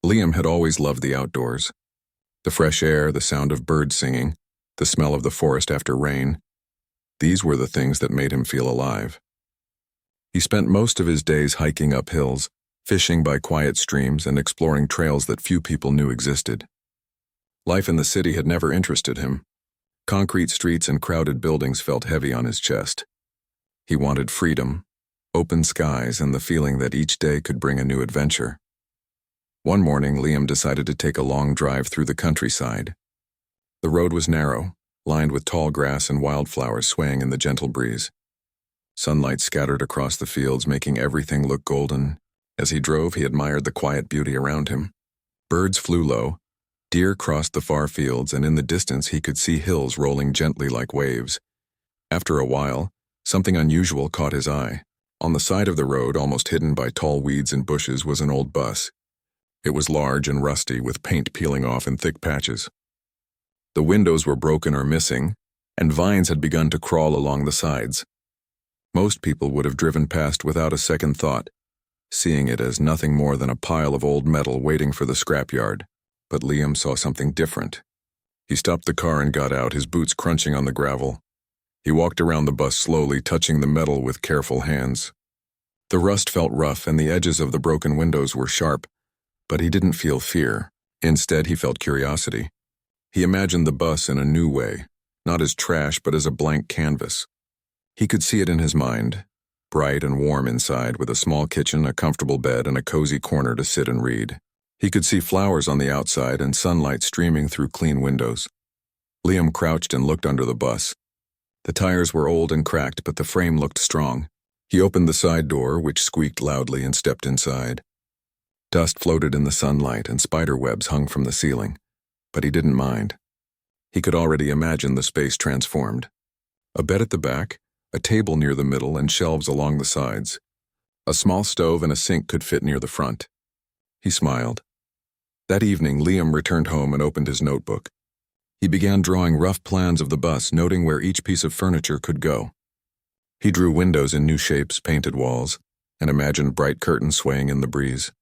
Liam had always loved the outdoors. The fresh air, the sound of birds singing, the smell of the forest after rain. These were the things that made him feel alive. He spent most of his days hiking up hills, fishing by quiet streams, and exploring trails that few people knew existed. Life in the city had never interested him. Concrete streets and crowded buildings felt heavy on his chest. He wanted freedom, open skies, and the feeling that each day could bring a new adventure. One morning, Liam decided to take a long drive through the countryside. The road was narrow, lined with tall grass and wildflowers swaying in the gentle breeze. Sunlight scattered across the fields, making everything look golden. As he drove, he admired the quiet beauty around him. Birds flew low, deer crossed the far fields, and in the distance he could see hills rolling gently like waves. After a while, something unusual caught his eye. On the side of the road, almost hidden by tall weeds and bushes, was an old bus. It was large and rusty, with paint peeling off in thick patches. The windows were broken or missing, and vines had begun to crawl along the sides. Most people would have driven past without a second thought, seeing it as nothing more than a pile of old metal waiting for the scrapyard. But Liam saw something different. He stopped the car and got out, his boots crunching on the gravel. He walked around the bus slowly, touching the metal with careful hands. The rust felt rough and the edges of the broken windows were sharp, but he didn't feel fear. Instead, he felt curiosity. He imagined the bus in a new way, not as trash but as a blank canvas. He could see it in his mind, bright and warm inside, with a small kitchen, a comfortable bed, and a cozy corner to sit and read. He could see flowers on the outside and sunlight streaming through clean windows. Liam crouched and looked under the bus. The tires were old and cracked, but the frame looked strong. He opened the side door, which squeaked loudly, and stepped inside. Dust floated in the sunlight and spider webs hung from the ceiling, but he didn't mind. He could already imagine the space transformed. A bed at the back, a table near the middle, and shelves along the sides. A small stove and a sink could fit near the front. He smiled. That evening, Liam returned home and opened his notebook. He began drawing rough plans of the bus, noting where each piece of furniture could go. He drew windows in new shapes, painted walls, and imagined bright curtains swaying in the breeze.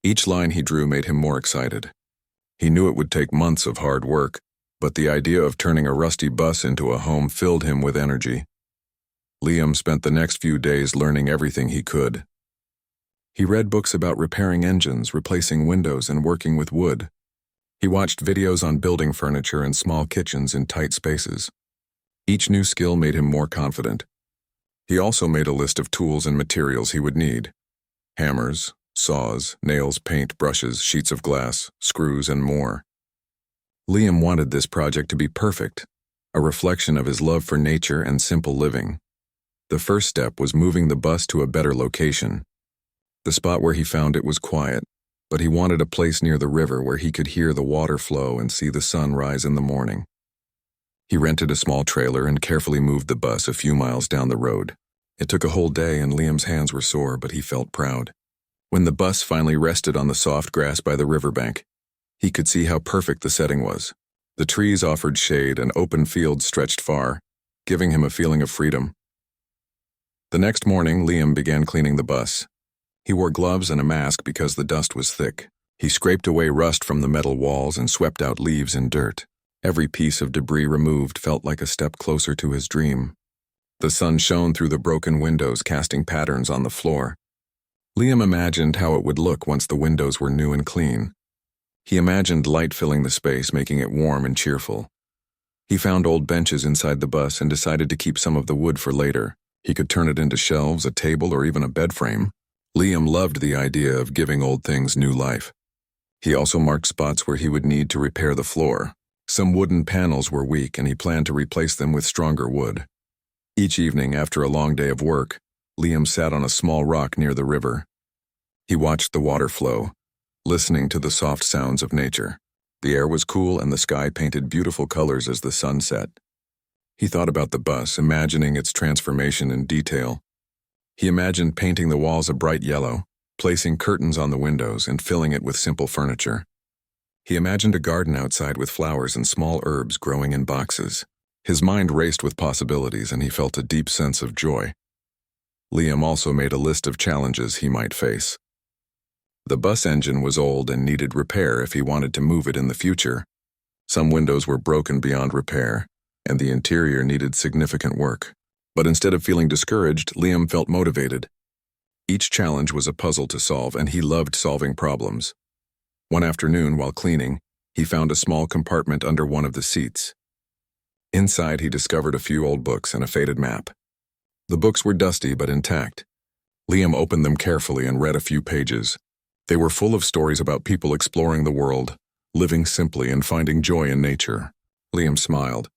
Each line he drew made him more excited. He knew it would take months of hard work, but the idea of turning a rusty bus into a home filled him with energy. Liam spent the next few days learning everything he could. He read books about repairing engines, replacing windows, and working with wood. He watched videos on building furniture and small kitchens in tight spaces. Each new skill made him more confident. He also made a list of tools and materials he would need: hammers, saws, nails, paint, brushes, sheets of glass, screws, and more. Liam wanted this project to be perfect, a reflection of his love for nature and simple living. The first step was moving the bus to a better location. The spot where he found it was quiet, but he wanted a place near the river where he could hear the water flow and see the sun rise in the morning. He rented a small trailer and carefully moved the bus a few miles down the road. It took a whole day and Liam's hands were sore, but he felt proud. When the bus finally rested on the soft grass by the riverbank, he could see how perfect the setting was. The trees offered shade and open fields stretched far, giving him a feeling of freedom. The next morning, Liam began cleaning the bus. He wore gloves and a mask because the dust was thick. He scraped away rust from the metal walls and swept out leaves and dirt. Every piece of debris removed felt like a step closer to his dream. The sun shone through the broken windows, casting patterns on the floor. Liam imagined how it would look once the windows were new and clean. He imagined light filling the space, making it warm and cheerful. He found old benches inside the bus and decided to keep some of the wood for later. He could turn it into shelves, a table, or even a bed frame. Liam loved the idea of giving old things new life. He also marked spots where he would need to repair the floor. Some wooden panels were weak, and he planned to replace them with stronger wood. Each evening, after a long day of work, Liam sat on a small rock near the river. He watched the water flow, listening to the soft sounds of nature. The air was cool and the sky painted beautiful colors as the sun set. He thought about the bus, imagining its transformation in detail. He imagined painting the walls a bright yellow, placing curtains on the windows, and filling it with simple furniture. He imagined a garden outside with flowers and small herbs growing in boxes. His mind raced with possibilities, and he felt a deep sense of joy. Liam also made a list of challenges he might face. The bus engine was old and needed repair if he wanted to move it in the future. Some windows were broken beyond repair, and the interior needed significant work. But instead of feeling discouraged, Liam felt motivated. Each challenge was a puzzle to solve, and he loved solving problems. One afternoon, while cleaning, he found a small compartment under one of the seats. Inside, he discovered a few old books and a faded map. The books were dusty but intact. Liam opened them carefully and read a few pages. They were full of stories about people exploring the world, living simply and finding joy in nature. Liam smiled.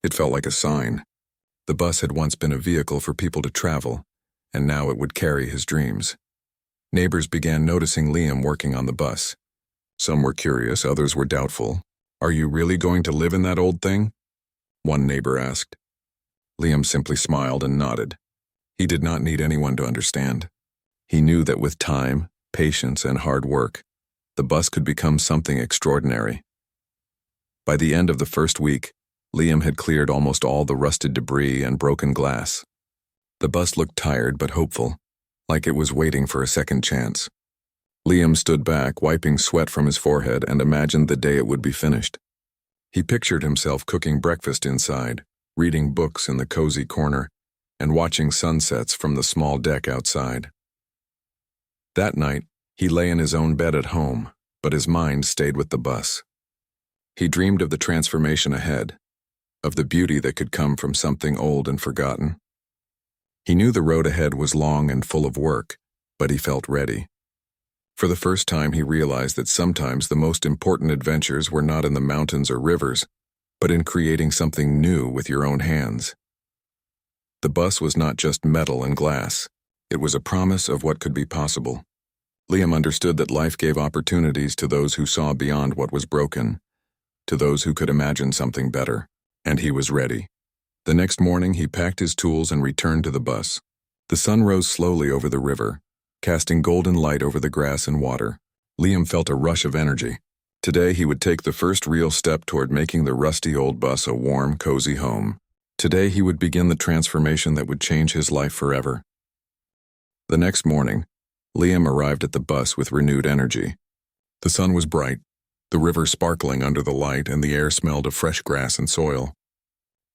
It felt like a sign. The bus had once been a vehicle for people to travel, and now it would carry his dreams. Neighbors began noticing Liam working on the bus. Some were curious, others were doubtful. "Are you really going to live in that old thing?" one neighbor asked. Liam simply smiled and nodded. He did not need anyone to understand. He knew that with time, patience, and hard work, the bus could become something extraordinary. By the end of the first week, Liam had cleared almost all the rusted debris and broken glass. The bus looked tired but hopeful, like it was waiting for a second chance. Liam stood back, wiping sweat from his forehead, and imagined the day it would be finished. He pictured himself cooking breakfast inside, reading books in the cozy corner, and watching sunsets from the small deck outside. That night, he lay in his own bed at home, but his mind stayed with the bus. He dreamed of the transformation ahead, of the beauty that could come from something old and forgotten. He knew the road ahead was long and full of work, but he felt ready. For the first time, he realized that sometimes the most important adventures were not in the mountains or rivers, but in creating something new with your own hands. The bus was not just metal and glass. It was a promise of what could be possible. Liam understood that life gave opportunities to those who saw beyond what was broken, to those who could imagine something better, and he was ready. The next morning, he packed his tools and returned to the bus. The sun rose slowly over the river, casting golden light over the grass and water. Liam felt a rush of energy. Today, he would take the first real step toward making the rusty old bus a warm, cozy home. Today, he would begin the transformation that would change his life forever. The next morning, Liam arrived at the bus with renewed energy. The sun was bright, the river sparkling under the light, and the air smelled of fresh grass and soil.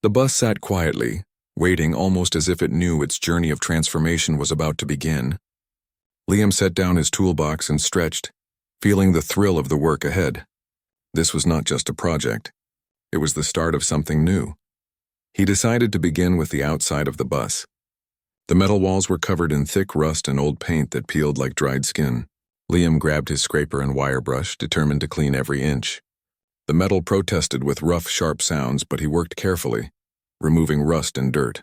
The bus sat quietly, waiting almost as if it knew its journey of transformation was about to begin. Liam set down his toolbox and stretched, feeling the thrill of the work ahead. This was not just a project. It was the start of something new. He decided to begin with the outside of the bus. The metal walls were covered in thick rust and old paint that peeled like dried skin. Liam grabbed his scraper and wire brush, determined to clean every inch. The metal protested with rough, sharp sounds, but he worked carefully, removing rust and dirt.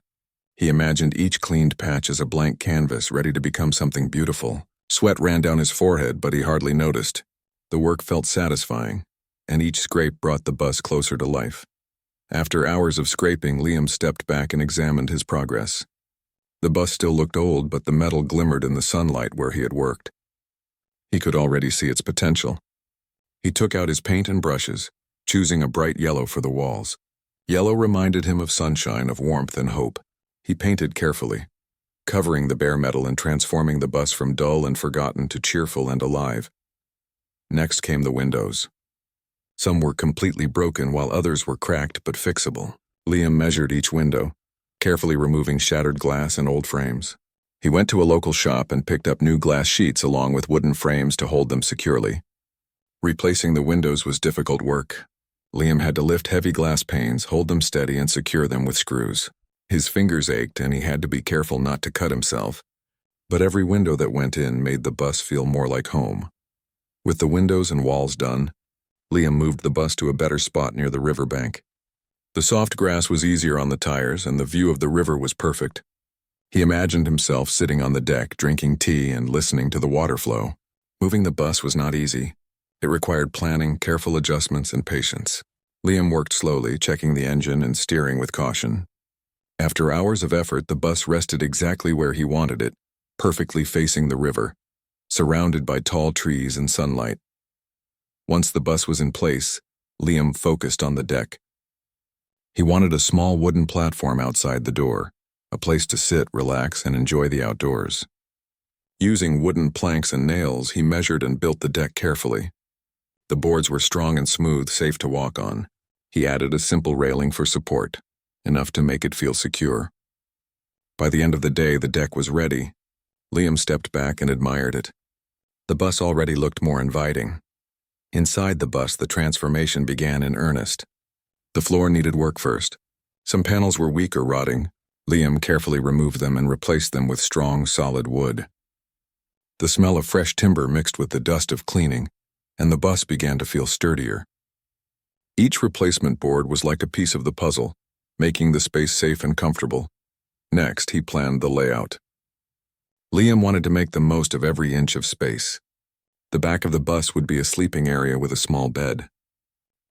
He imagined each cleaned patch as a blank canvas ready to become something beautiful. Sweat ran down his forehead, but he hardly noticed. The work felt satisfying, and each scrape brought the bus closer to life. After hours of scraping, Liam stepped back and examined his progress. The bus still looked old, but the metal glimmered in the sunlight where he had worked. He could already see its potential. He took out his paint and brushes, choosing a bright yellow for the walls. Yellow reminded him of sunshine, of warmth and hope. He painted carefully, covering the bare metal and transforming the bus from dull and forgotten to cheerful and alive. Next came the windows. Some were completely broken while others were cracked but fixable. Liam measured each window, carefully removing shattered glass and old frames. He went to a local shop and picked up new glass sheets along with wooden frames to hold them securely. Replacing the windows was difficult work. Liam had to lift heavy glass panes, hold them steady, and secure them with screws. His fingers ached and he had to be careful not to cut himself. But every window that went in made the bus feel more like home. With the windows and walls done, Liam moved the bus to a better spot near the riverbank. The soft grass was easier on the tires and the view of the river was perfect. He imagined himself sitting on the deck, drinking tea and listening to the water flow. Moving the bus was not easy. It required planning, careful adjustments, and patience. Liam worked slowly, checking the engine and steering with caution. After hours of effort, the bus rested exactly where he wanted it, perfectly facing the river, surrounded by tall trees and sunlight. Once the bus was in place, Liam focused on the deck. He wanted a small wooden platform outside the door, a place to sit, relax, and enjoy the outdoors. Using wooden planks and nails, he measured and built the deck carefully. The boards were strong and smooth, safe to walk on. He added a simple railing for support, enough to make it feel secure. By the end of the day, the deck was ready. Liam stepped back and admired it. The bus already looked more inviting. Inside the bus, the transformation began in earnest. The floor needed work first. Some panels were weak or rotting. Liam carefully removed them and replaced them with strong, solid wood. The smell of fresh timber mixed with the dust of cleaning, and the bus began to feel sturdier. Each replacement board was like a piece of the puzzle, making the space safe and comfortable. Next, he planned the layout. Liam wanted to make the most of every inch of space. The back of the bus would be a sleeping area with a small bed.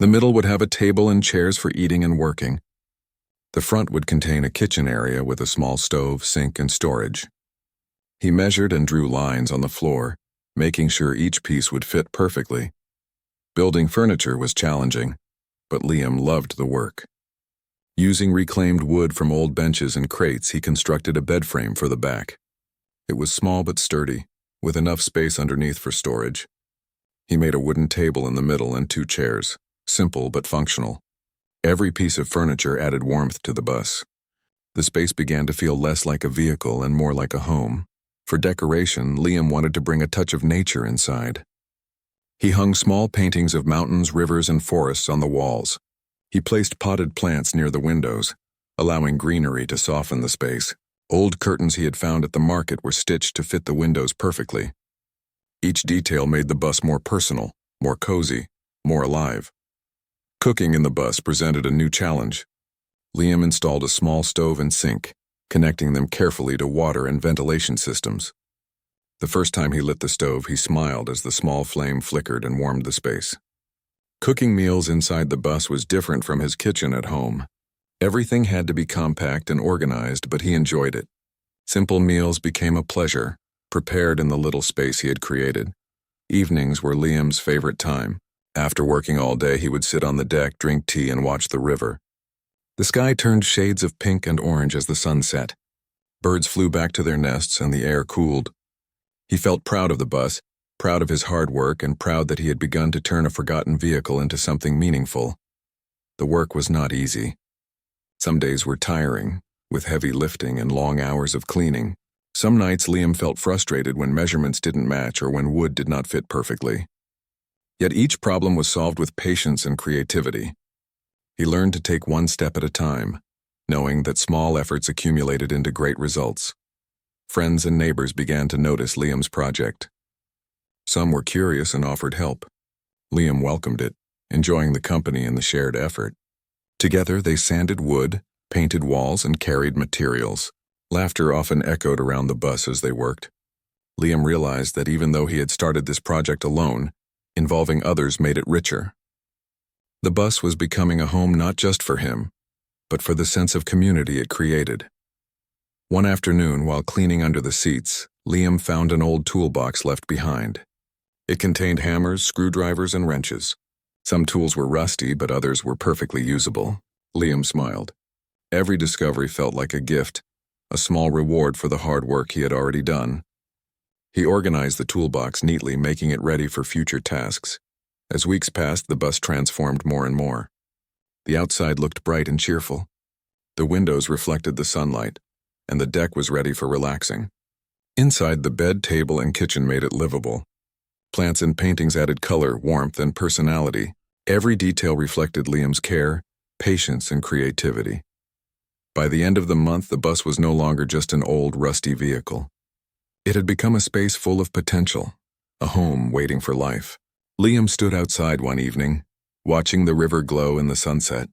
The middle would have a table and chairs for eating and working. The front would contain a kitchen area with a small stove, sink, and storage. He measured and drew lines on the floor, making sure each piece would fit perfectly. Building furniture was challenging, but Liam loved the work. Using reclaimed wood from old benches and crates, he constructed a bed frame for the back. It was small but sturdy, with enough space underneath for storage. He made a wooden table in the middle and 2 chairs, simple but functional. Every piece of furniture added warmth to the bus. The space began to feel less like a vehicle and more like a home. For decoration, Liam wanted to bring a touch of nature inside. He hung small paintings of mountains, rivers, and forests on the walls. He placed potted plants near the windows, allowing greenery to soften the space. Old curtains he had found at the market were stitched to fit the windows perfectly. Each detail made the bus more personal, more cozy, more alive. Cooking in the bus presented a new challenge. Liam installed a small stove and sink, connecting them carefully to water and ventilation systems. The first time he lit the stove, he smiled as the small flame flickered and warmed the space. Cooking meals inside the bus was different from his kitchen at home. Everything had to be compact and organized, but he enjoyed it. Simple meals became a pleasure, prepared in the little space he had created. Evenings were Liam's favorite time. After working all day, he would sit on the deck, drink tea, and watch the river. The sky turned shades of pink and orange as the sun set. Birds flew back to their nests and the air cooled. He felt proud of the bus, proud of his hard work, and proud that he had begun to turn a forgotten vehicle into something meaningful. The work was not easy. Some days were tiring, with heavy lifting and long hours of cleaning. Some nights Liam felt frustrated when measurements didn't match or when wood did not fit perfectly. Yet each problem was solved with patience and creativity. He learned to take one step at a time, knowing that small efforts accumulated into great results. Friends and neighbors began to notice Liam's project. Some were curious and offered help. Liam welcomed it, enjoying the company and the shared effort. Together they sanded wood, painted walls, and carried materials. Laughter often echoed around the bus as they worked. Liam realized that even though he had started this project alone, involving others made it richer. The bus was becoming a home not just for him, but for the sense of community it created. One afternoon, while cleaning under the seats, Liam found an old toolbox left behind. It contained hammers, screwdrivers, and wrenches. Some tools were rusty, but others were perfectly usable. Liam smiled. Every discovery felt like a gift, a small reward for the hard work he had already done. He organized the toolbox neatly, making it ready for future tasks. As weeks passed, the bus transformed more and more. The outside looked bright and cheerful. The windows reflected the sunlight, and the deck was ready for relaxing. Inside, the bed, table, and kitchen made it livable. Plants and paintings added color, warmth, and personality. Every detail reflected Liam's care, patience, and creativity. By the end of the month, the bus was no longer just an old, rusty vehicle. It had become a space full of potential, a home waiting for life. Liam stood outside one evening, watching the river glow in the sunset.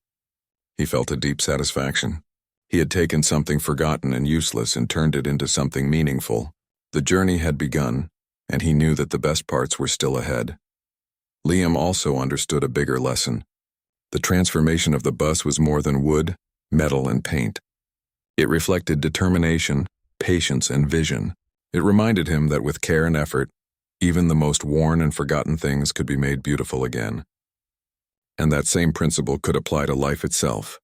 He felt a deep satisfaction. He had taken something forgotten and useless and turned it into something meaningful. The journey had begun, and he knew that the best parts were still ahead. Liam also understood a bigger lesson. The transformation of the bus was more than wood, metal, and paint. It reflected determination, patience, and vision. It reminded him that with care and effort, even the most worn and forgotten things could be made beautiful again. And that same principle could apply to life itself.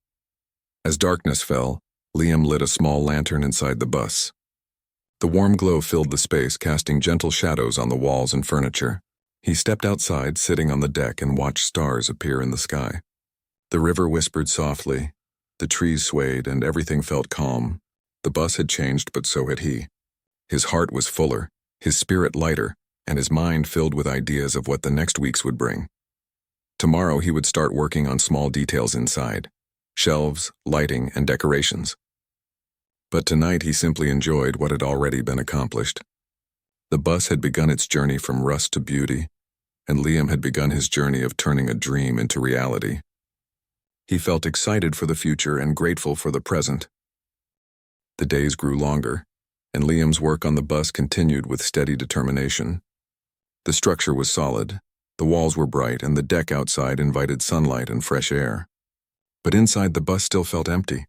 As darkness fell, Liam lit a small lantern inside the bus. The warm glow filled the space, casting gentle shadows on the walls and furniture. He stepped outside, sitting on the deck, and watched stars appear in the sky. The river whispered softly, the trees swayed, and everything felt calm. The bus had changed, but so had he. His heart was fuller, his spirit lighter, and his mind filled with ideas of what the next weeks would bring. Tomorrow he would start working on small details inside: shelves, lighting, and decorations. But tonight he simply enjoyed what had already been accomplished. The bus had begun its journey from rust to beauty, and Liam had begun his journey of turning a dream into reality. He felt excited for the future and grateful for the present. The days grew longer, and Liam's work on the bus continued with steady determination. The structure was solid, the walls were bright, and the deck outside invited sunlight and fresh air. But inside, the bus still felt empty.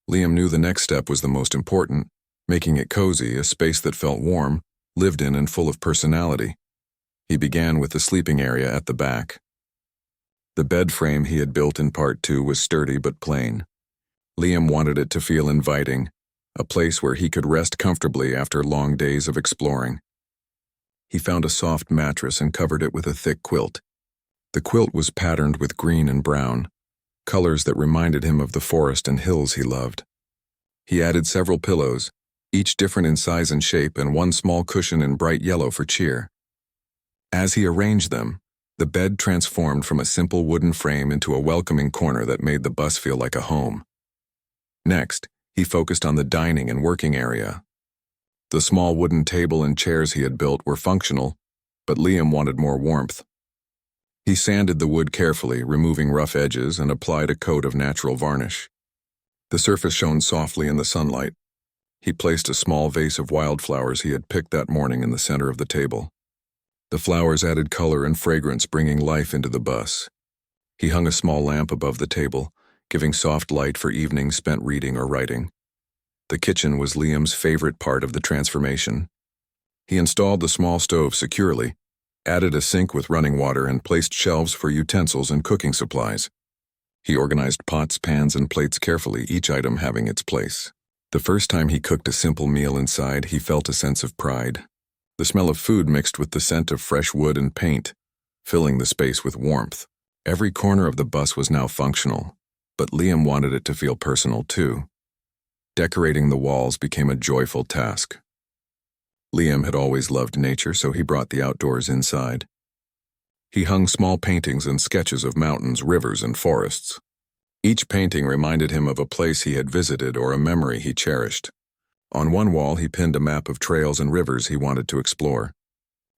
Liam knew the next step was the most important, making it cozy, a space that felt warm, lived in, and full of personality. He began with the sleeping area at the back. The bed frame he had built in Part 2 was sturdy but plain. Liam wanted it to feel inviting, a place where he could rest comfortably after long days of exploring. He found a soft mattress and covered it with a thick quilt. The quilt was patterned with green and brown, colors that reminded him of the forest and hills he loved. He added several pillows, each different in size and shape, and one small cushion in bright yellow for cheer. As he arranged them, the bed transformed from a simple wooden frame into a welcoming corner that made the bus feel like a home. Next, he focused on the dining and working area. The small wooden table and chairs he had built were functional, but Liam wanted more warmth. He sanded the wood carefully, removing rough edges, and applied a coat of natural varnish. The surface shone softly in the sunlight. He placed a small vase of wildflowers he had picked that morning in the center of the table. The flowers added color and fragrance, bringing life into the bus. He hung a small lamp above the table, giving soft light for evenings spent reading or writing. The kitchen was Liam's favorite part of the transformation. He installed the small stove securely, added a sink with running water, and placed shelves for utensils and cooking supplies. He organized pots, pans, and plates carefully, each item having its place. The first time he cooked a simple meal inside, he felt a sense of pride. The smell of food mixed with the scent of fresh wood and paint, filling the space with warmth. Every corner of the bus was now functional, but Liam wanted it to feel personal too. Decorating the walls became a joyful task. Liam had always loved nature, so he brought the outdoors inside. He hung small paintings and sketches of mountains, rivers, and forests. Each painting reminded him of a place he had visited or a memory he cherished. On one wall, he pinned a map of trails and rivers he wanted to explore.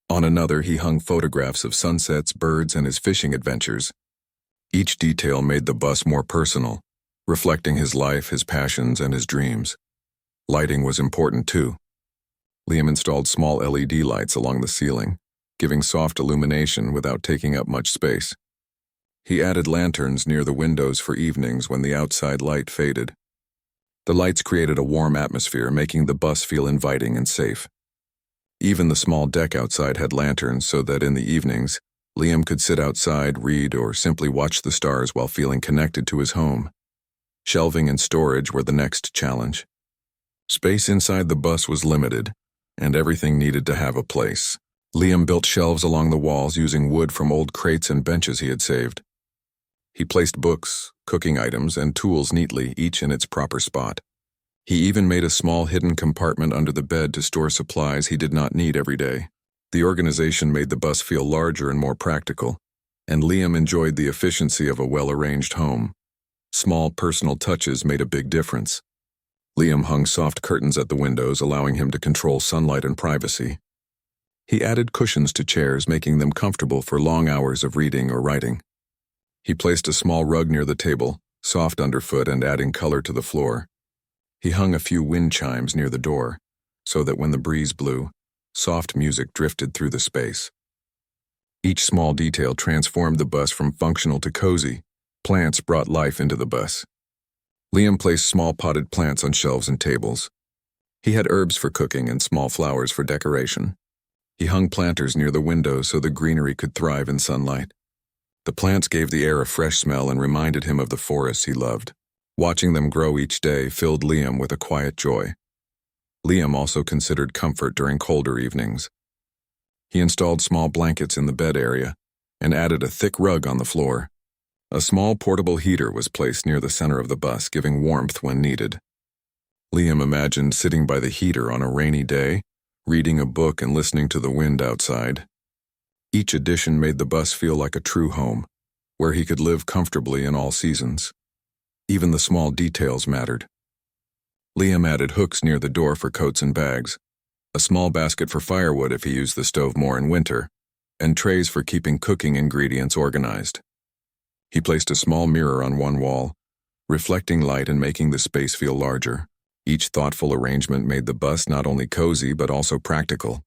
On another, he hung photographs of sunsets, birds, and his fishing adventures. Each detail made the bus more personal, reflecting his life, his passions, and his dreams. Lighting was important too. Liam installed small LED lights along the ceiling, giving soft illumination without taking up much space. He added lanterns near the windows for evenings when the outside light faded. The lights created a warm atmosphere, making the bus feel inviting and safe. Even the small deck outside had lanterns so that in the evenings, Liam could sit outside, read, or simply watch the stars while feeling connected to his home. Shelving and storage were the next challenge. Space inside the bus was limited, and everything needed to have a place. Liam built shelves along the walls using wood from old crates and benches he had saved. He placed books, cooking items, and tools neatly, each in its proper spot. He even made a small hidden compartment under the bed to store supplies he did not need every day. The organization made the bus feel larger and more practical, and Liam enjoyed the efficiency of a well-arranged home. Small personal touches made a big difference. Liam hung soft curtains at the windows, allowing him to control sunlight and privacy. He added cushions to chairs, making them comfortable for long hours of reading or writing. He placed a small rug near the table, soft underfoot and adding color to the floor. He hung a few wind chimes near the door, so that when the breeze blew, soft music drifted through the space. Each small detail transformed the bus from functional to cozy. Plants brought life into the bus. Liam placed small potted plants on shelves and tables. He had herbs for cooking and small flowers for decoration. He hung planters near the window so the greenery could thrive in sunlight. The plants gave the air a fresh smell and reminded him of the forests he loved. Watching them grow each day filled Liam with a quiet joy. Liam also considered comfort during colder evenings. He installed small blankets in the bed area and added a thick rug on the floor. A small portable heater was placed near the center of the bus, giving warmth when needed. Liam imagined sitting by the heater on a rainy day, reading a book and listening to the wind outside. Each addition made the bus feel like a true home, where he could live comfortably in all seasons. Even the small details mattered. Liam added hooks near the door for coats and bags, a small basket for firewood if he used the stove more in winter, and trays for keeping cooking ingredients organized. He placed a small mirror on one wall, reflecting light and making the space feel larger. Each thoughtful arrangement made the bus not only cozy but also practical.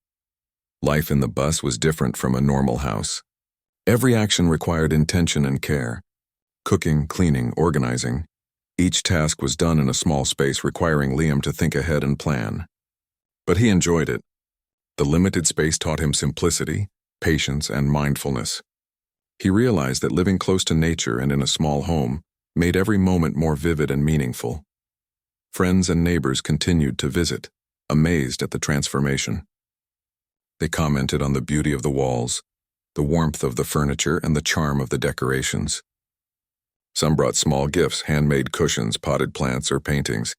Life in the bus was different from a normal house. Every action required intention and care. Cooking, cleaning, organizing. Each task was done in a small space, requiring Liam to think ahead and plan. But he enjoyed it. The limited space taught him simplicity, patience, and mindfulness. He realized that living close to nature and in a small home made every moment more vivid and meaningful. Friends and neighbors continued to visit, amazed at the transformation. They commented on the beauty of the walls, the warmth of the furniture, and the charm of the decorations. Some brought small gifts, handmade cushions, potted plants, or paintings.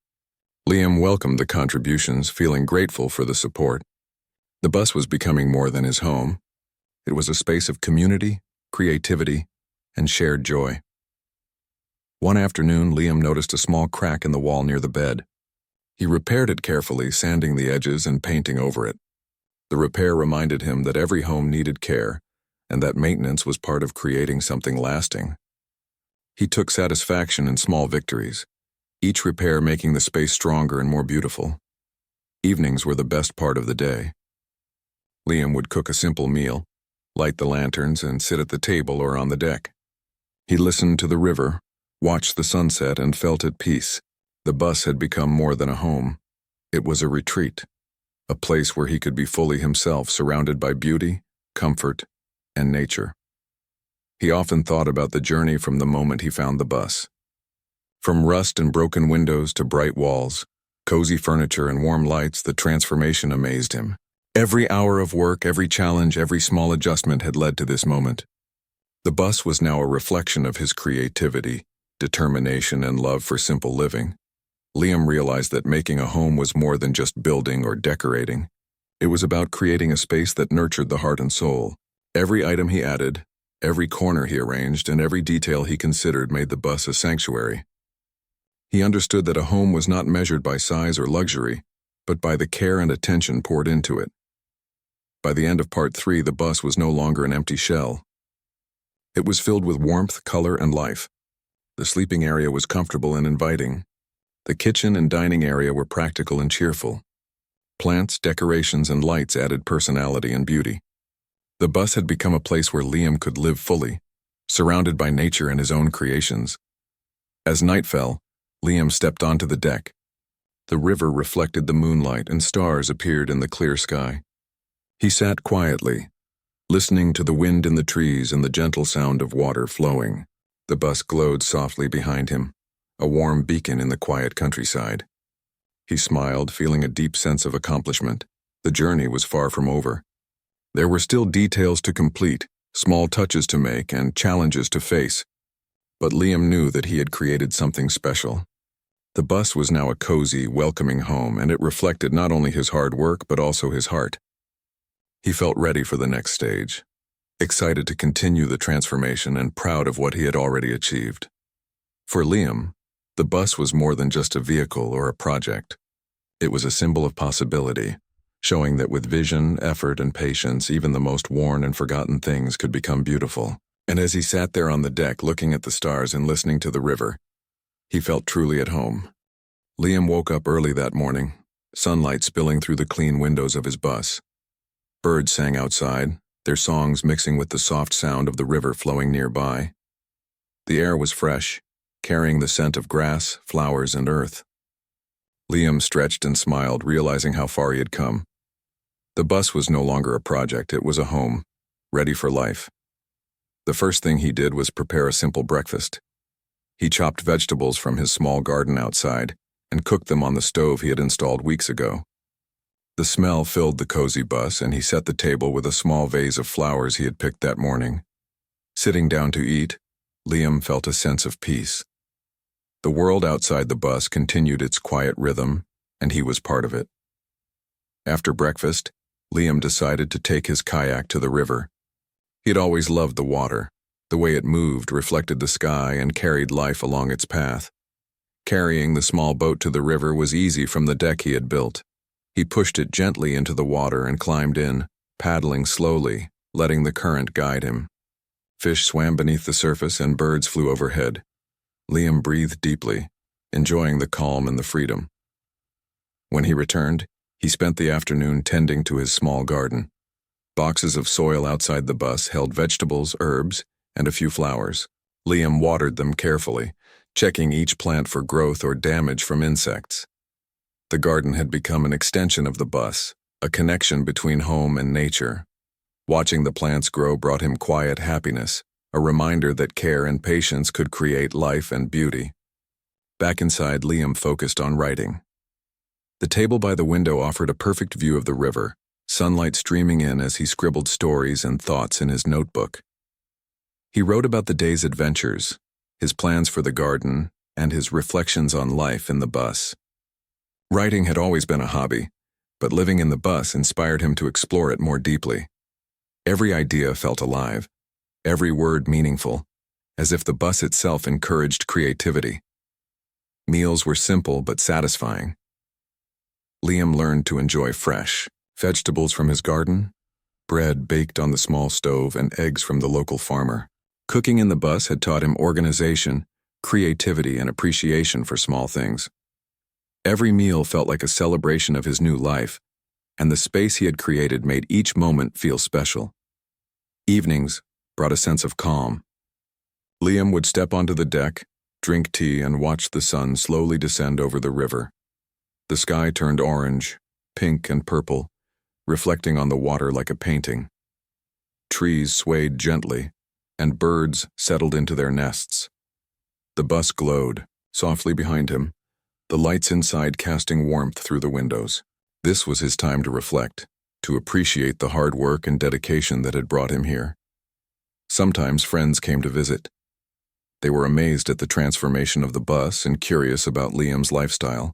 Liam welcomed the contributions, feeling grateful for the support. The bus was becoming more than his home. It was a space of community, creativity, and shared joy. One afternoon, Liam noticed a small crack in the wall near the bed. He repaired it carefully, sanding the edges and painting over it. The repair reminded him that every home needed care, and that maintenance was part of creating something lasting. He took satisfaction in small victories, each repair making the space stronger and more beautiful. Evenings were the best part of the day. Liam would cook a simple meal, light the lanterns, and sit at the table or on the deck. He listened to the river, watched the sunset, and felt at peace. The bus had become more than a home. It was a retreat, a place where he could be fully himself, surrounded by beauty, comfort, and nature. He often thought about the journey from the moment he found the bus. From rust and broken windows to bright walls, cozy furniture, and warm lights, the transformation amazed him. Every hour of work, every challenge, every small adjustment had led to this moment. The bus was now a reflection of his creativity, determination, and love for simple living. Liam realized that making a home was more than just building or decorating. It was about creating a space that nurtured the heart and soul. Every item he added, every corner he arranged, and every detail he considered made the bus a sanctuary. He understood that a home was not measured by size or luxury, but by the care and attention poured into it. By the end of part 3, the bus was no longer an empty shell. It was filled with warmth, color, and life. The sleeping area was comfortable and inviting. The kitchen and dining area were practical and cheerful. Plants, decorations, and lights added personality and beauty. The bus had become a place where Liam could live fully, surrounded by nature and his own creations. As night fell, Liam stepped onto the deck. The river reflected the moonlight and stars appeared in the clear sky. He sat quietly, listening to the wind in the trees and the gentle sound of water flowing. The bus glowed softly behind him, a warm beacon in the quiet countryside. He smiled, feeling a deep sense of accomplishment. The journey was far from over. There were still details to complete, small touches to make, and challenges to face. But Liam knew that he had created something special. The bus was now a cozy, welcoming home, and it reflected not only his hard work but also his heart. He felt ready for the next stage, excited to continue the transformation and proud of what he had already achieved. For Liam, the bus was more than just a vehicle or a project. It was a symbol of possibility, showing that with vision, effort, and patience, even the most worn and forgotten things could become beautiful. And as he sat there on the deck looking at the stars and listening to the river, he felt truly at home. Liam woke up early that morning, sunlight spilling through the clean windows of his bus. Birds sang outside, their songs mixing with the soft sound of the river flowing nearby. The air was fresh, carrying the scent of grass, flowers, and earth. Liam stretched and smiled, realizing how far he had come. The bus was no longer a project, it was a home, ready for life. The first thing he did was prepare a simple breakfast. He chopped vegetables from his small garden outside and cooked them on the stove he had installed weeks ago. The smell filled the cozy bus, and he set the table with a small vase of flowers he had picked that morning. Sitting down to eat, Liam felt a sense of peace. The world outside the bus continued its quiet rhythm, and he was part of it. After breakfast, Liam decided to take his kayak to the river. He had always loved the water. The way it moved reflected the sky and carried life along its path. Carrying the small boat to the river was easy from the deck he had built. He pushed it gently into the water and climbed in, paddling slowly, letting the current guide him. Fish swam beneath the surface and birds flew overhead. Liam breathed deeply, enjoying the calm and the freedom. When he returned, he spent the afternoon tending to his small garden. Boxes of soil outside the bus held vegetables, herbs, and a few flowers. Liam watered them carefully, checking each plant for growth or damage from insects. The garden had become an extension of the bus, a connection between home and nature. Watching the plants grow brought him quiet happiness, a reminder that care and patience could create life and beauty. Back inside, Liam focused on writing. The table by the window offered a perfect view of the river, sunlight streaming in as he scribbled stories and thoughts in his notebook. He wrote about the day's adventures, his plans for the garden, and his reflections on life in the bus. Writing had always been a hobby, but living in the bus inspired him to explore it more deeply. Every idea felt alive, every word meaningful, as if the bus itself encouraged creativity. Meals were simple but satisfying. Liam learned to enjoy fresh vegetables from his garden, bread baked on the small stove, and eggs from the local farmer. Cooking in the bus had taught him organization, creativity, and appreciation for small things. Every meal felt like a celebration of his new life, and the space he had created made each moment feel special. Evenings brought a sense of calm. Liam would step onto the deck, drink tea, and watch the sun slowly descend over the river. The sky turned orange, pink, and purple, reflecting on the water like a painting. Trees swayed gently, and birds settled into their nests. The bus glowed, softly behind him, the lights inside casting warmth through the windows. This was his time to reflect, to appreciate the hard work and dedication that had brought him here. Sometimes friends came to visit. They were amazed at the transformation of the bus and curious about Liam's lifestyle.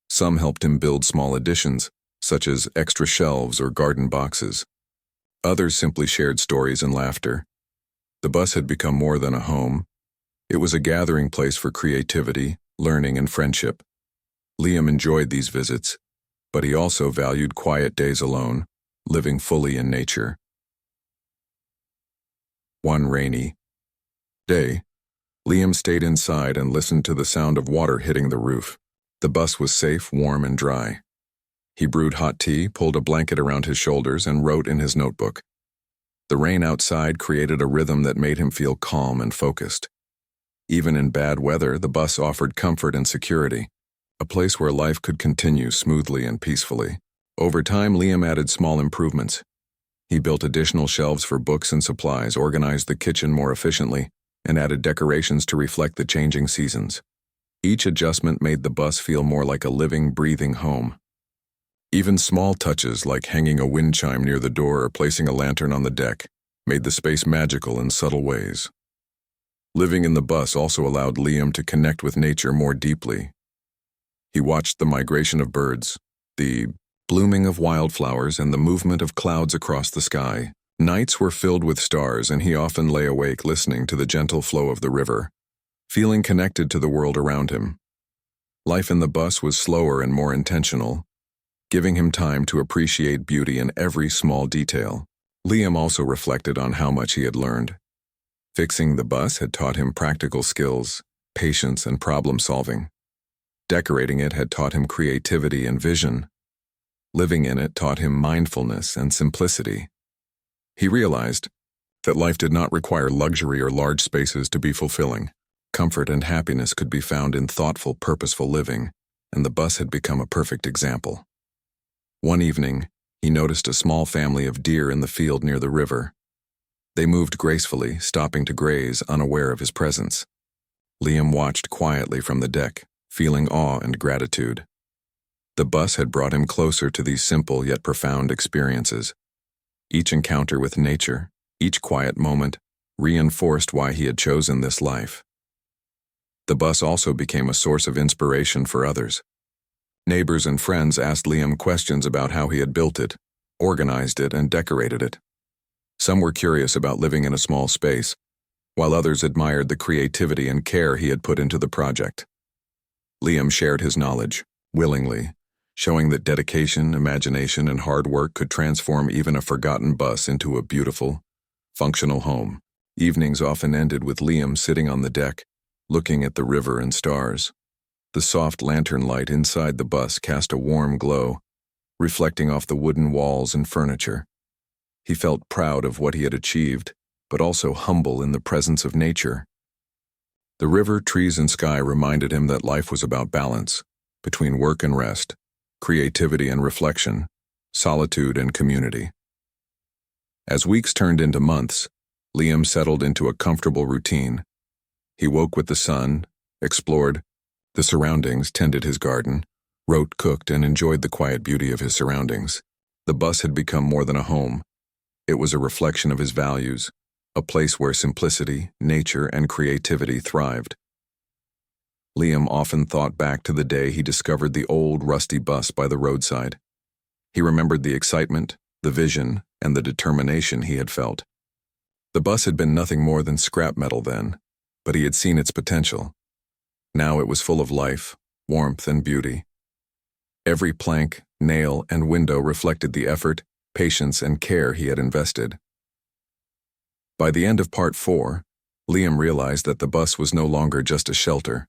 Some helped him build small additions, such as extra shelves or garden boxes. Others simply shared stories and laughter. The bus had become more than a home. It was a gathering place for creativity, learning, and friendship. Liam enjoyed these visits, but he also valued quiet days alone, living fully in nature. One rainy day, Liam stayed inside and listened to the sound of water hitting the roof. The bus was safe, warm, and dry. He brewed hot tea, pulled a blanket around his shoulders, and wrote in his notebook. The rain outside created a rhythm that made him feel calm and focused. Even in bad weather, the bus offered comfort and security, a place where life could continue smoothly and peacefully. Over time, Liam added small improvements. He built additional shelves for books and supplies, organized the kitchen more efficiently, and added decorations to reflect the changing seasons. Each adjustment made the bus feel more like a living, breathing home. Even small touches like hanging a wind chime near the door or placing a lantern on the deck made the space magical in subtle ways. Living in the bus also allowed Liam to connect with nature more deeply. He watched the migration of birds, the blooming of wildflowers, and the movement of clouds across the sky. Nights were filled with stars, and he often lay awake listening to the gentle flow of the river, feeling connected to the world around him. Life in the bus was slower and more intentional, giving him time to appreciate beauty in every small detail. Liam also reflected on how much he had learned. Fixing the bus had taught him practical skills, patience, and problem-solving. Decorating it had taught him creativity and vision. Living in it taught him mindfulness and simplicity. He realized that life did not require luxury or large spaces to be fulfilling. Comfort and happiness could be found in thoughtful, purposeful living, and the bus had become a perfect example. One evening, he noticed a small family of deer in the field near the river. They moved gracefully, stopping to graze, unaware of his presence. Liam watched quietly from the deck, feeling awe and gratitude. The bus had brought him closer to these simple yet profound experiences. Each encounter with nature, each quiet moment, reinforced why he had chosen this life. The bus also became a source of inspiration for others. Neighbors and friends asked Liam questions about how he had built it, organized it, and decorated it. Some were curious about living in a small space, while others admired the creativity and care he had put into the project. Liam shared his knowledge, willingly, showing that dedication, imagination, and hard work could transform even a forgotten bus into a beautiful, functional home. Evenings often ended with Liam sitting on the deck, looking at the river and stars. The soft lantern light inside the bus cast a warm glow, reflecting off the wooden walls and furniture. He felt proud of what he had achieved, but also humble in the presence of nature. The river, trees, and sky reminded him that life was about balance, between work and rest, creativity and reflection, solitude and community. As weeks turned into months, Liam settled into a comfortable routine. He woke with the sun, explored the surroundings, tended his garden, wrote, cooked, and enjoyed the quiet beauty of his surroundings. The bus had become more than a home. It was a reflection of his values, a place where simplicity, nature, and creativity thrived. Liam often thought back to the day he discovered the old, rusty bus by the roadside. He remembered the excitement, the vision, and the determination he had felt. The bus had been nothing more than scrap metal then, but he had seen its potential. Now it was full of life, warmth, and beauty. Every plank, nail, and window reflected the effort, patience, and care he had invested. By the end of Part 4, Liam realized that the bus was no longer just a shelter.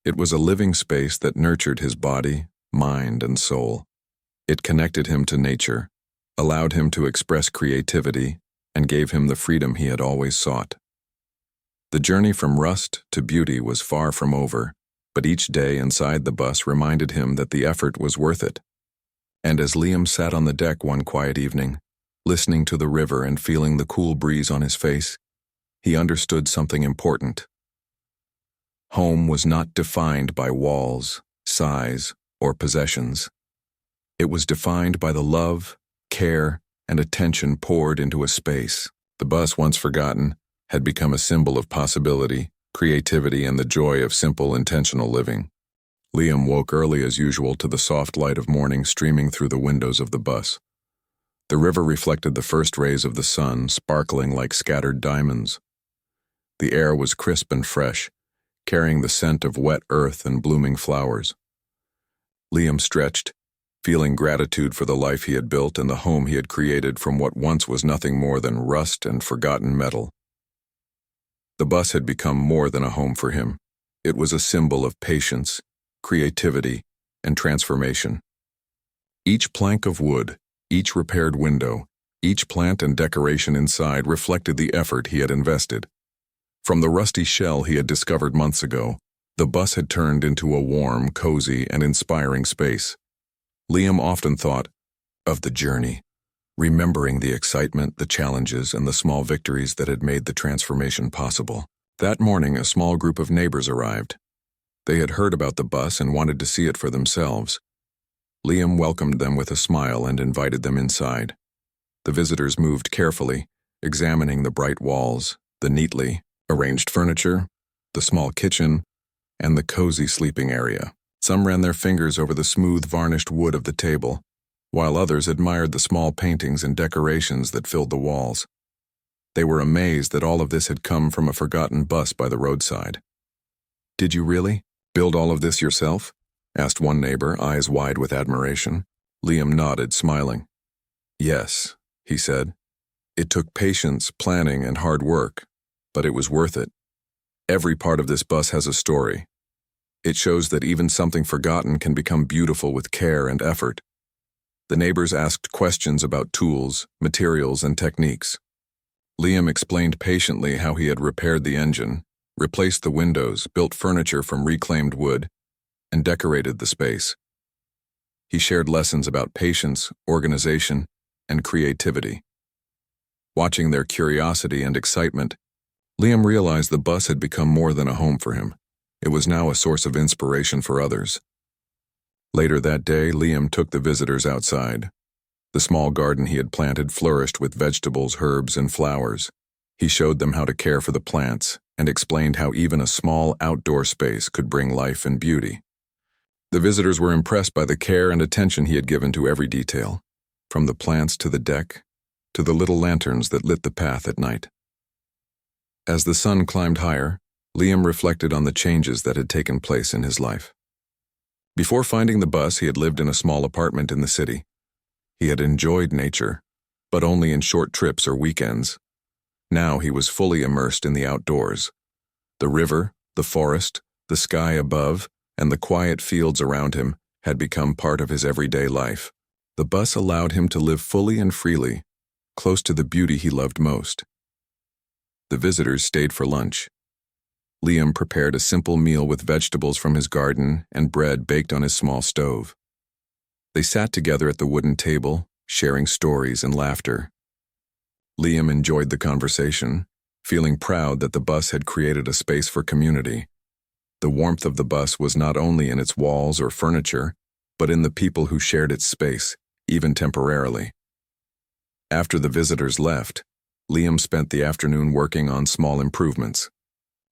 It was a living space that nurtured his body, mind, and soul. It connected him to nature, allowed him to express creativity, and gave him the freedom he had always sought. The journey from rust to beauty was far from over, but each day inside the bus reminded him that the effort was worth it. And as Liam sat on the deck one quiet evening, listening to the river and feeling the cool breeze on his face, he understood something important. Home was not defined by walls, size, or possessions. It was defined by the love, care, and attention poured into a space. The bus, once forgotten, had become a symbol of possibility, creativity, and the joy of simple, intentional living. Liam woke early as usual to the soft light of morning streaming through the windows of the bus. The river reflected the first rays of the sun, sparkling like scattered diamonds. The air was crisp and fresh, carrying the scent of wet earth and blooming flowers. Liam stretched, feeling gratitude for the life he had built and the home he had created from what once was nothing more than rust and forgotten metal. The bus had become more than a home for him. It was a symbol of patience, creativity, and transformation. Each plank of wood, each repaired window, each plant and decoration inside reflected the effort he had invested. From the rusty shell he had discovered months ago, the bus had turned into a warm, cozy, and inspiring space. Liam often thought of the journey, remembering the excitement, the challenges, and the small victories that had made the transformation possible. That morning, a small group of neighbors arrived. They had heard about the bus and wanted to see it for themselves. Liam welcomed them with a smile and invited them inside. The visitors moved carefully, examining the bright walls, the neatly arranged furniture, the small kitchen, and the cozy sleeping area. Some ran their fingers over the smooth, varnished wood of the table, while others admired the small paintings and decorations that filled the walls. They were amazed that all of this had come from a forgotten bus by the roadside. "Did you really build all of this yourself?" asked one neighbor, eyes wide with admiration. Liam nodded, smiling. "Yes," he said. "It took patience, planning, and hard work, but it was worth it. Every part of this bus has a story. It shows that even something forgotten can become beautiful with care and effort." The neighbors asked questions about tools, materials, and techniques. Liam explained patiently how he had repaired the engine, replaced the windows, built furniture from reclaimed wood, and decorated the space. He shared lessons about patience, organization, and creativity. Watching their curiosity and excitement, Liam realized the bus had become more than a home for him. It was now a source of inspiration for others. Later that day, Liam took the visitors outside. The small garden he had planted flourished with vegetables, herbs, and flowers. He showed them how to care for the plants and explained how even a small outdoor space could bring life and beauty. The visitors were impressed by the care and attention he had given to every detail, from the plants to the deck, to the little lanterns that lit the path at night. As the sun climbed higher, Liam reflected on the changes that had taken place in his life. Before finding the bus, he had lived in a small apartment in the city. He had enjoyed nature, but only in short trips or weekends. Now he was fully immersed in the outdoors. The river, the forest, the sky above, and the quiet fields around him had become part of his everyday life. The bus allowed him to live fully and freely, close to the beauty he loved most. The visitors stayed for lunch. Liam prepared a simple meal with vegetables from his garden and bread baked on his small stove. They sat together at the wooden table, sharing stories and laughter. Liam enjoyed the conversation, feeling proud that the bus had created a space for community. The warmth of the bus was not only in its walls or furniture, but in the people who shared its space, even temporarily. After the visitors left, Liam spent the afternoon working on small improvements.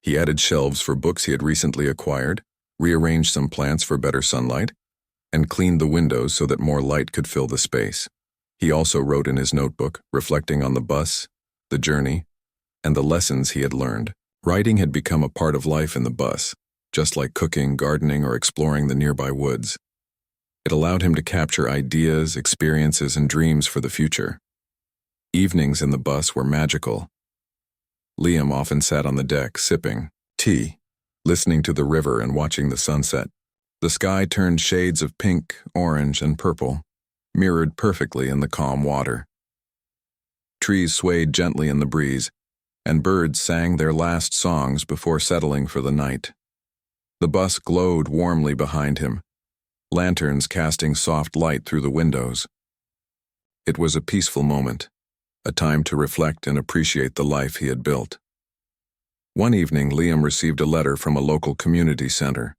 He added shelves for books he had recently acquired, rearranged some plants for better sunlight, and cleaned the windows so that more light could fill the space. He also wrote in his notebook, reflecting on the bus, the journey, and the lessons he had learned. Writing had become a part of life in the bus, just like cooking, gardening, or exploring the nearby woods. It allowed him to capture ideas, experiences, and dreams for the future. Evenings in the bus were magical. Liam often sat on the deck, sipping tea, listening to the river and watching the sunset. The sky turned shades of pink, orange, and purple, mirrored perfectly in the calm water. Trees swayed gently in the breeze, and birds sang their last songs before settling for the night. The bus glowed warmly behind him, lanterns casting soft light through the windows. It was a peaceful moment, a time to reflect and appreciate the life he had built. One evening, Liam received a letter from a local community center.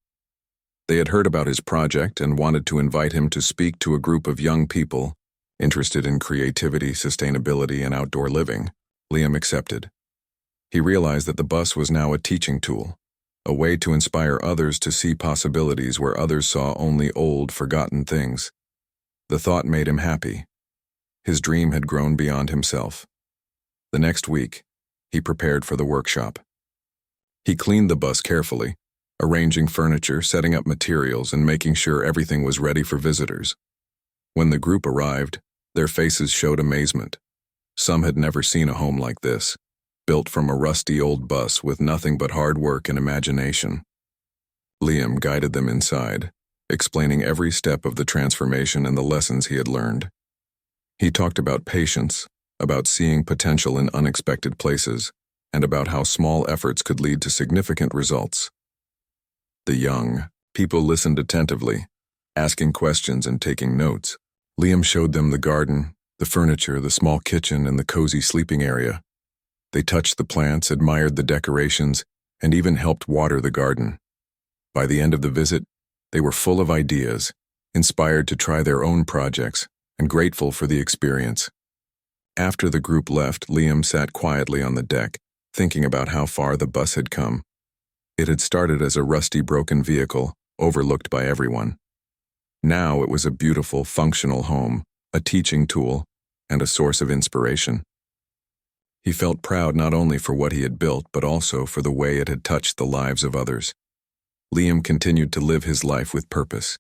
They had heard about his project and wanted to invite him to speak to a group of young people interested in creativity, sustainability, and outdoor living. Liam accepted. He realized that the bus was now a teaching tool, a way to inspire others to see possibilities where others saw only old, forgotten things. The thought made him happy. His dream had grown beyond himself. The next week, he prepared for the workshop. He cleaned the bus carefully, arranging furniture, setting up materials, and making sure everything was ready for visitors. When the group arrived, their faces showed amazement. Some had never seen a home like this, built from a rusty old bus with nothing but hard work and imagination. Liam guided them inside, explaining every step of the transformation and the lessons he had learned. He talked about patience, about seeing potential in unexpected places, and about how small efforts could lead to significant results. The young people listened attentively, asking questions and taking notes. Liam showed them the garden, the furniture, the small kitchen, and the cozy sleeping area. They touched the plants, admired the decorations, and even helped water the garden. By the end of the visit, they were full of ideas, inspired to try their own projects, and grateful for the experience. After the group left, Liam sat quietly on the deck, thinking about how far the bus had come. It had started as a rusty, broken vehicle, overlooked by everyone. Now it was a beautiful, functional home, a teaching tool, and a source of inspiration. He felt proud not only for what he had built, but also for the way it had touched the lives of others. Liam continued to live his life with purpose.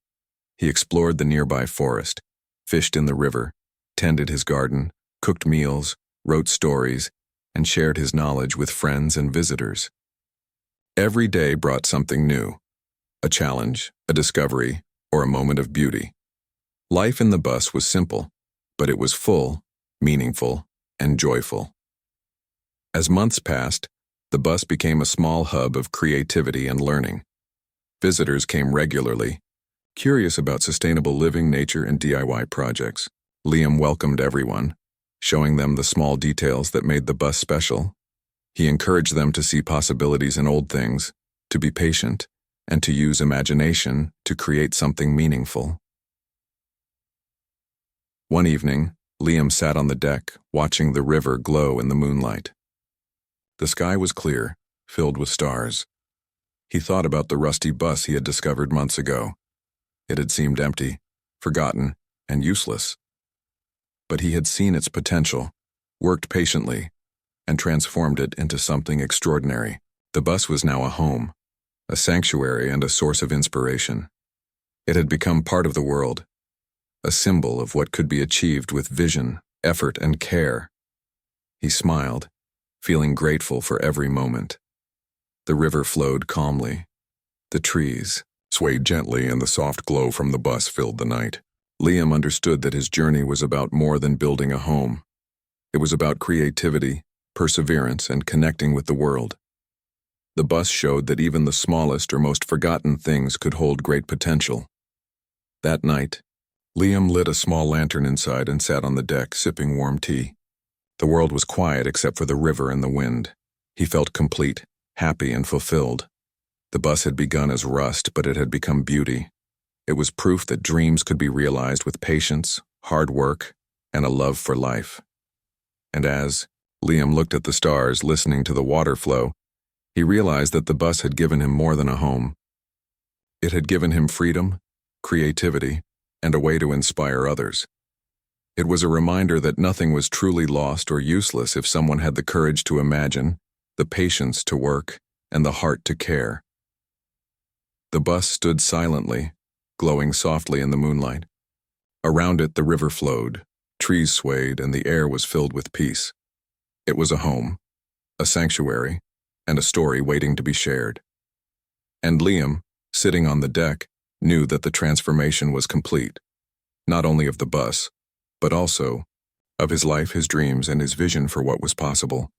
He explored the nearby forest, fished in the river, tended his garden, cooked meals, wrote stories, and shared his knowledge with friends and visitors. Every day brought something new, a challenge, a discovery, or a moment of beauty. Life in the bus was simple, but it was full, meaningful, and joyful. As months passed, the bus became a small hub of creativity and learning. Visitors came regularly, curious about sustainable living, nature, and DIY projects. Liam welcomed everyone, showing them the small details that made the bus special. He encouraged them to see possibilities in old things, to be patient, and to use imagination to create something meaningful. One evening, Liam sat on the deck, watching the river glow in the moonlight. The sky was clear, filled with stars. He thought about the rusty bus he had discovered months ago. It had seemed empty, forgotten, and useless. But he had seen its potential, worked patiently, and transformed it into something extraordinary. The bus was now a home, a sanctuary and a source of inspiration. It had become part of the world, a symbol of what could be achieved with vision, effort, and care. He smiled, feeling grateful for every moment. The river flowed calmly. The trees swayed gently, and the soft glow from the bus filled the night. Liam understood that his journey was about more than building a home. It was about creativity, perseverance, and connecting with the world. The bus showed that even the smallest or most forgotten things could hold great potential. That night, Liam lit a small lantern inside and sat on the deck, sipping warm tea. The world was quiet except for the river and the wind. He felt complete, happy, and fulfilled. The bus had begun as rust, but it had become beauty. It was proof that dreams could be realized with patience, hard work, and a love for life. And as Liam looked at the stars, listening to the water flow, he realized that the bus had given him more than a home. It had given him freedom, creativity, and a way to inspire others. It was a reminder that nothing was truly lost or useless if someone had the courage to imagine, the patience to work, and the heart to care. The bus stood silently, glowing softly in the moonlight. Around it, the river flowed, trees swayed, and the air was filled with peace. It was a home, a sanctuary, and a story waiting to be shared. And Liam, sitting on the deck, knew that the transformation was complete, not only of the bus, but also of his life, his dreams, and his vision for what was possible.